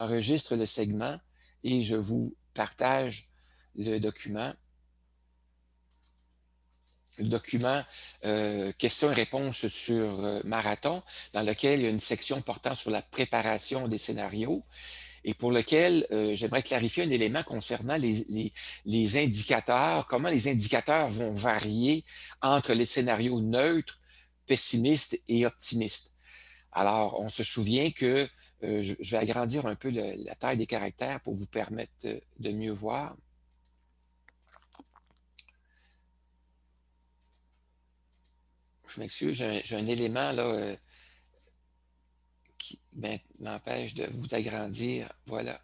Enregistre le segment et je vous partage le document. Le document questions et réponses sur Marathon, dans lequel il y a une section portant sur la préparation des scénarios et pour lequel j'aimerais clarifier un élément concernant les indicateurs, comment les indicateurs vont varier entre les scénarios neutres, pessimistes et optimistes. Alors, on se souvient que je vais agrandir un peu la taille des caractères pour vous permettre de mieux voir. Je m'excuse, j'ai un élément là qui m'empêche de vous agrandir. Voilà.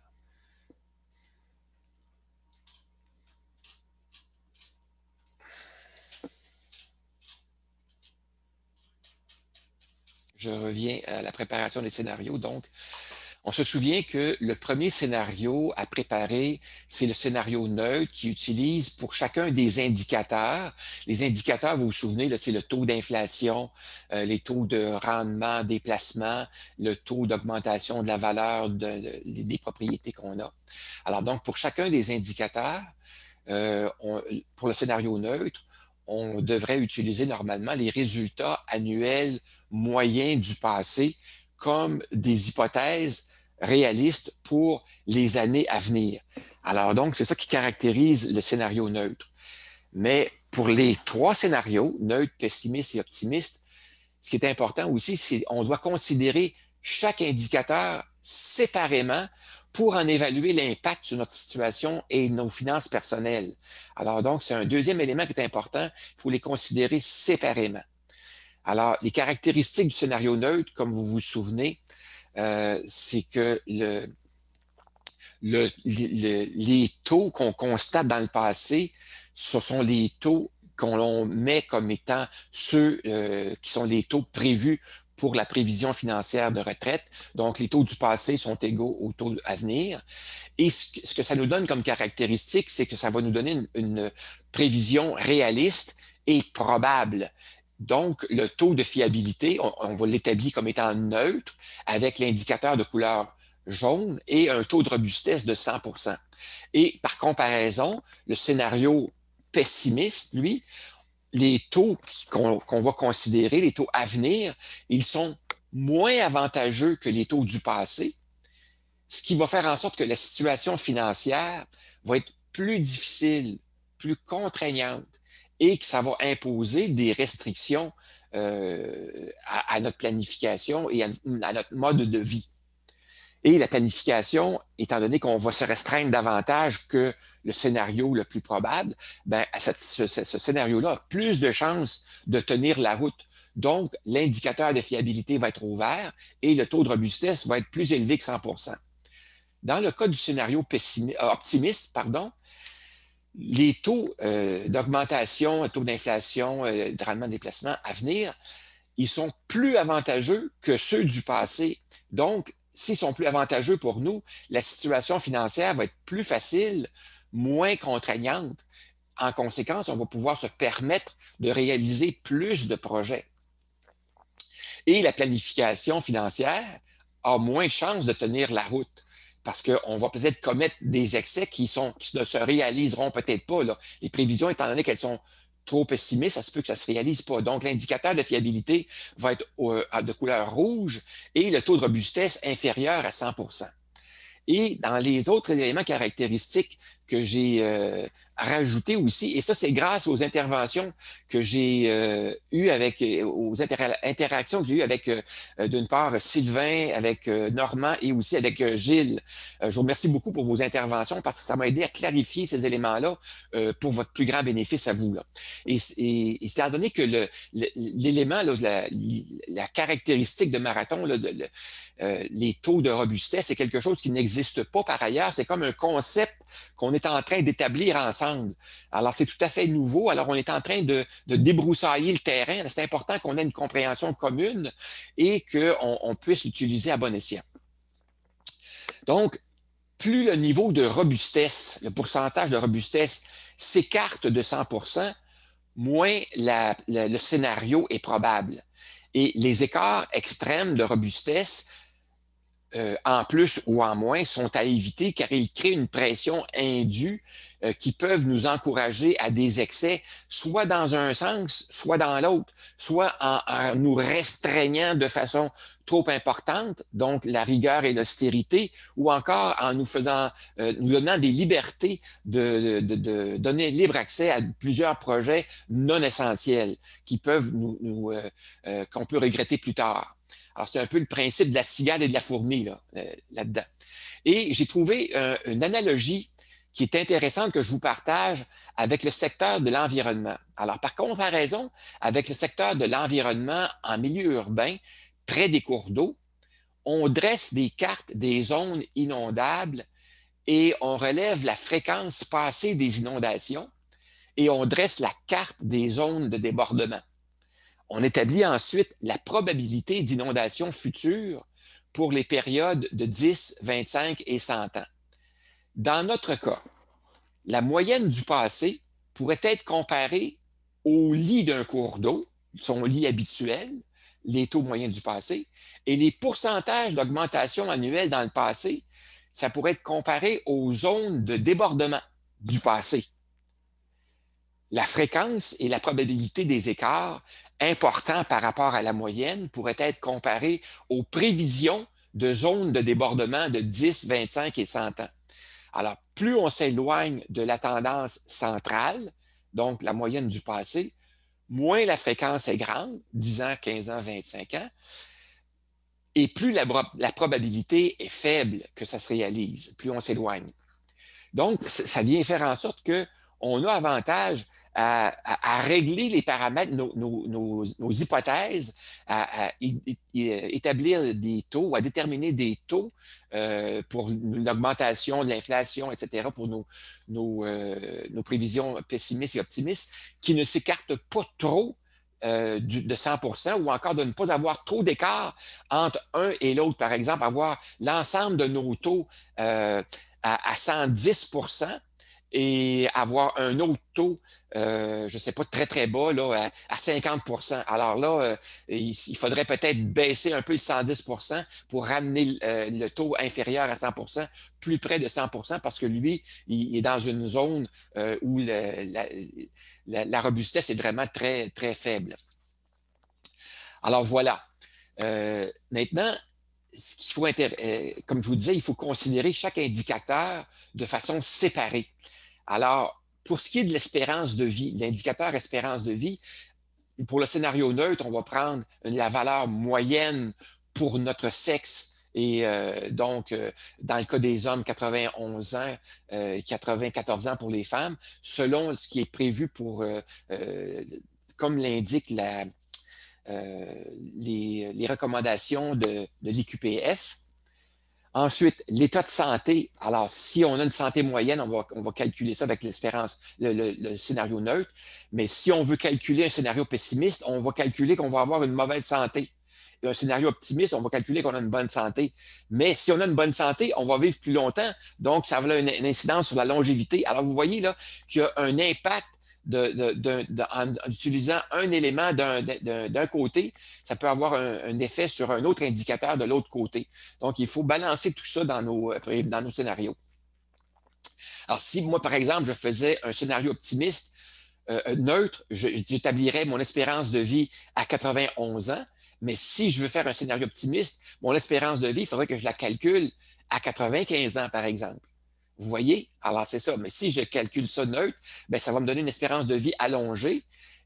Je reviens à la préparation des scénarios. Donc, on se souvient que le premier scénario à préparer, c'est le scénario neutre qui utilise pour chacun des indicateurs. Les indicateurs, vous vous souvenez, c'est le taux d'inflation, les taux de rendement des placements, le taux d'augmentation de la valeur des propriétés qu'on a. Alors donc, pour chacun des indicateurs, pour le scénario neutre, on devrait utiliser normalement les résultats annuels moyens du passé comme des hypothèses réalistes pour les années à venir. Alors donc, c'est ça qui caractérise le scénario neutre. Mais pour les trois scénarios, neutre, pessimiste et optimiste, ce qui est important aussi, c'est qu'on doit considérer chaque indicateur séparément pour en évaluer l'impact sur notre situation et nos finances personnelles. Alors donc, c'est un deuxième élément qui est important. Il faut les considérer séparément. Alors, les caractéristiques du scénario neutre, comme vous vous souvenez, c'est que les taux qu'on constate dans le passé, ce sont les taux qu'on met comme étant ceux qui sont les taux prévus pour la prévision financière de retraite. Donc, les taux du passé sont égaux aux taux à venir. Et ce que ça nous donne comme caractéristique, c'est que ça va nous donner une prévision réaliste et probable. Donc, le taux de fiabilité, on va l'établir comme étant neutre avec l'indicateur de couleur jaune et un taux de robustesse de 100%. Et par comparaison, le scénario pessimiste, lui, les taux qu'on va considérer, les taux à venir, ils sont moins avantageux que les taux du passé, ce qui va faire en sorte que la situation financière va être plus difficile, plus contraignante et que ça va imposer des restrictions à notre planification et à notre mode de vie. Et la planification, étant donné qu'on va se restreindre davantage que le scénario le plus probable, ben, ce scénario-là a plus de chances de tenir la route. Donc, l'indicateur de fiabilité va être ouvert et le taux de robustesse va être plus élevé que 100%. Dans le cas du scénario optimiste, pardon, les taux d'augmentation, taux d'inflation, de rendement de déplacement à venir, ils sont plus avantageux que ceux du passé. Donc, s'ils sont plus avantageux pour nous, la situation financière va être plus facile, moins contraignante. En conséquence, on va pouvoir se permettre de réaliser plus de projets. Et la planification financière a moins de chances de tenir la route parce qu'on va peut-être commettre des excès qui ne se réaliseront peut-être pas. Là. Les prévisions, étant donné qu'elles sont trop pessimistes, ça se peut que ça ne se réalise pas. Donc, l'indicateur de fiabilité va être de couleur rouge et le taux de robustesse inférieur à 100%. Et dans les autres éléments caractéristiques que j'ai rajoutés aussi, et ça, c'est grâce aux interventions que j'ai eues avec, aux interactions que j'ai eues avec, d'une part, Sylvain, avec Normand et aussi avec Gilles. Je vous remercie beaucoup pour vos interventions parce que ça m'a aidé à clarifier ces éléments-là pour votre plus grand bénéfice à vous. Là. Et étant donné que l'élément, la caractéristique de marathon, là, les taux de robustesse, c'est quelque chose qui n'existe pas par ailleurs. C'est comme un concept qu'on est en train d'établir ensemble. Alors, c'est tout à fait nouveau. Alors, on est en train de débroussailler le terrain. C'est important qu'on ait une compréhension commune et qu'on puisse l'utiliser à bon escient. Donc, plus le niveau de robustesse, le pourcentage de robustesse s'écarte de 100%, moins le scénario est probable. Et les écarts extrêmes de robustesse en plus ou en moins, sont à éviter car ils créent une pression indue qui peuvent nous encourager à des excès, soit dans un sens, soit dans l'autre, soit en nous restreignant de façon trop importante, donc la rigueur et l'austérité, ou encore en nous donnant des libertés de donner libre accès à plusieurs projets non essentiels qui peuvent qu'on peut regretter plus tard. Alors, c'est un peu le principe de la cigale et de la fourmi là-dedans. Et j'ai trouvé une analogie qui est intéressante que je vous partage avec le secteur de l'environnement. Alors, par comparaison avec le secteur de l'environnement en milieu urbain, près des cours d'eau, on dresse des cartes des zones inondables et on relève la fréquence passée des inondations et on dresse la carte des zones de débordement. On établit ensuite la probabilité d'inondation future pour les périodes de 10, 25 et 100 ans. Dans notre cas, la moyenne du passé pourrait être comparée au lit d'un cours d'eau, son lit habituel, les taux moyens du passé, et les pourcentages d'augmentation annuelle dans le passé, ça pourrait être comparé aux zones de débordement du passé. La fréquence et la probabilité des écarts importants par rapport à la moyenne pourraient être comparés aux prévisions de zones de débordement de 10, 25 et 100 ans. Alors, plus on s'éloigne de la tendance centrale, donc la moyenne du passé, moins la fréquence est grande, 10 ans, 15 ans, 25 ans, et plus la probabilité est faible que ça se réalise, plus on s'éloigne. Donc, ça vient faire en sorte qu'on a avantage à régler les paramètres, nos hypothèses, à établir des taux, à déterminer des taux pour l'augmentation de l'inflation, etc., pour nos prévisions pessimistes et optimistes, qui ne s'écartent pas trop de 100% ou encore de ne pas avoir trop d'écart entre un et l'autre. Par exemple, avoir l'ensemble de nos taux à 110% et avoir un autre taux, je ne sais pas, très, très bas, là, à 50%. Alors là, il faudrait peut-être baisser un peu le 110% pour ramener le taux inférieur à 100%, plus près de 100%, parce que lui, il est dans une zone où la robustesse est vraiment très, très faible. Alors voilà. Maintenant, ce qu'il faut, comme je vous disais, il faut considérer chaque indicateur de façon séparée. Alors, pour ce qui est de l'espérance de vie, l'indicateur espérance de vie, pour le scénario neutre, on va prendre la valeur moyenne pour notre sexe. Et donc, dans le cas des hommes, 91 ans, 94 ans pour les femmes, selon ce qui est prévu pour, comme l'indique les recommandations de l'IQPF. Ensuite, l'état de santé. Alors, si on a une santé moyenne, on va calculer ça avec l'espérance, le scénario neutre. Mais si on veut calculer un scénario pessimiste, on va calculer qu'on va avoir une mauvaise santé. Et un scénario optimiste, on va calculer qu'on a une bonne santé. Mais si on a une bonne santé, on va vivre plus longtemps. Donc, ça a une incidence sur la longévité. Alors, vous voyez là qu'il y a un impact en utilisant un élément d'un côté, ça peut avoir un effet sur un autre indicateur de l'autre côté. Donc, il faut balancer tout ça dans nos scénarios. Alors, si moi, par exemple, je faisais un scénario optimiste neutre, j'établirais mon espérance de vie à 91 ans, mais si je veux faire un scénario optimiste, mon espérance de vie, il faudrait que je la calcule à 95 ans, par exemple. Vous voyez? Alors, c'est ça. Mais si je calcule ça neutre, bien, ça va me donner une espérance de vie allongée.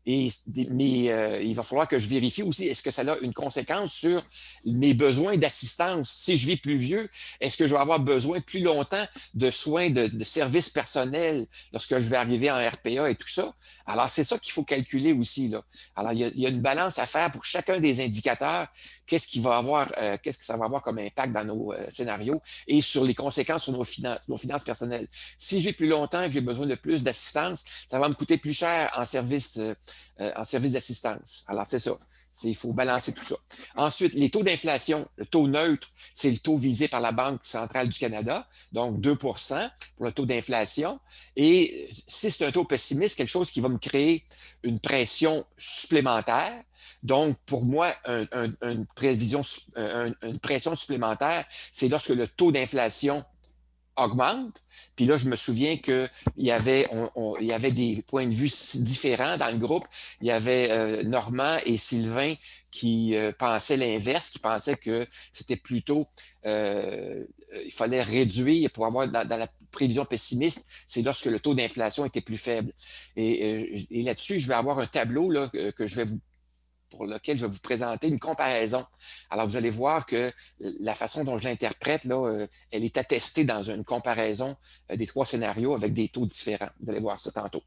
Mais il va falloir que je vérifie aussi, est-ce que ça a une conséquence sur mes besoins d'assistance? Si je vis plus vieux, est-ce que je vais avoir besoin plus longtemps de soins de services personnels lorsque je vais arriver en RPA et tout ça? Alors, c'est ça qu'il faut calculer aussi, là. Alors, il y a une balance à faire pour chacun des indicateurs. Qu'est-ce que ça va avoir comme impact dans nos scénarios et sur les conséquences sur nos finances personnelles. Si j'ai plus longtemps que j'ai besoin de plus d'assistance, ça va me coûter plus cher en service d'assistance. Alors, c'est ça. Il faut balancer tout ça. Ensuite, les taux d'inflation, le taux neutre, c'est le taux visé par la Banque centrale du Canada, donc 2 pour le taux d'inflation. Et si c'est un taux pessimiste, quelque chose qui va me créer une pression supplémentaire, Donc, pour moi, une pression supplémentaire, c'est lorsque le taux d'inflation augmente. Puis là, je me souviens qu'il y avait, il y avait des points de vue différents dans le groupe. Il y avait Normand et Sylvain qui pensaient l'inverse, qui pensaient que c'était plutôt, il fallait réduire pour avoir dans la prévision pessimiste, c'est lorsque le taux d'inflation était plus faible. Et là-dessus, je vais avoir un tableau là, que je vais vous pour lequel je vais vous présenter une comparaison. Alors, vous allez voir que la façon dont je l'interprète, là, elle est attestée dans une comparaison des trois scénarios avec des taux différents. Vous allez voir ça tantôt.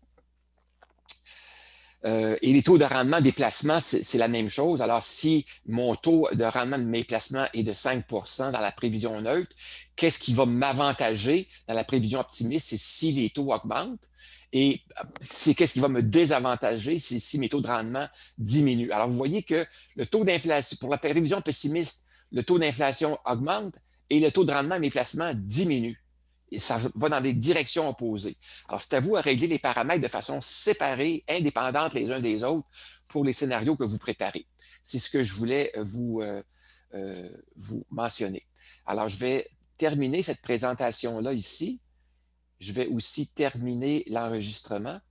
Et les taux de rendement des placements, c'est la même chose. Alors, si mon taux de rendement de mes placements est de 5 dans la prévision neutre, qu'est-ce qui va m'avantager dans la prévision optimiste? C'est si les taux augmentent. Et c'est qu'est-ce qui va me désavantager? C'est si mes taux de rendement diminuent. Alors, vous voyez que le taux d'inflation, pour la prévision pessimiste, le taux d'inflation augmente et le taux de rendement de mes placements diminue. Et ça va dans des directions opposées. Alors, c'est à vous à régler les paramètres de façon séparée, indépendante les uns des autres pour les scénarios que vous préparez. C'est ce que je voulais vous mentionner. Alors, je vais terminer cette présentation-là ici. Je vais aussi terminer l'enregistrement.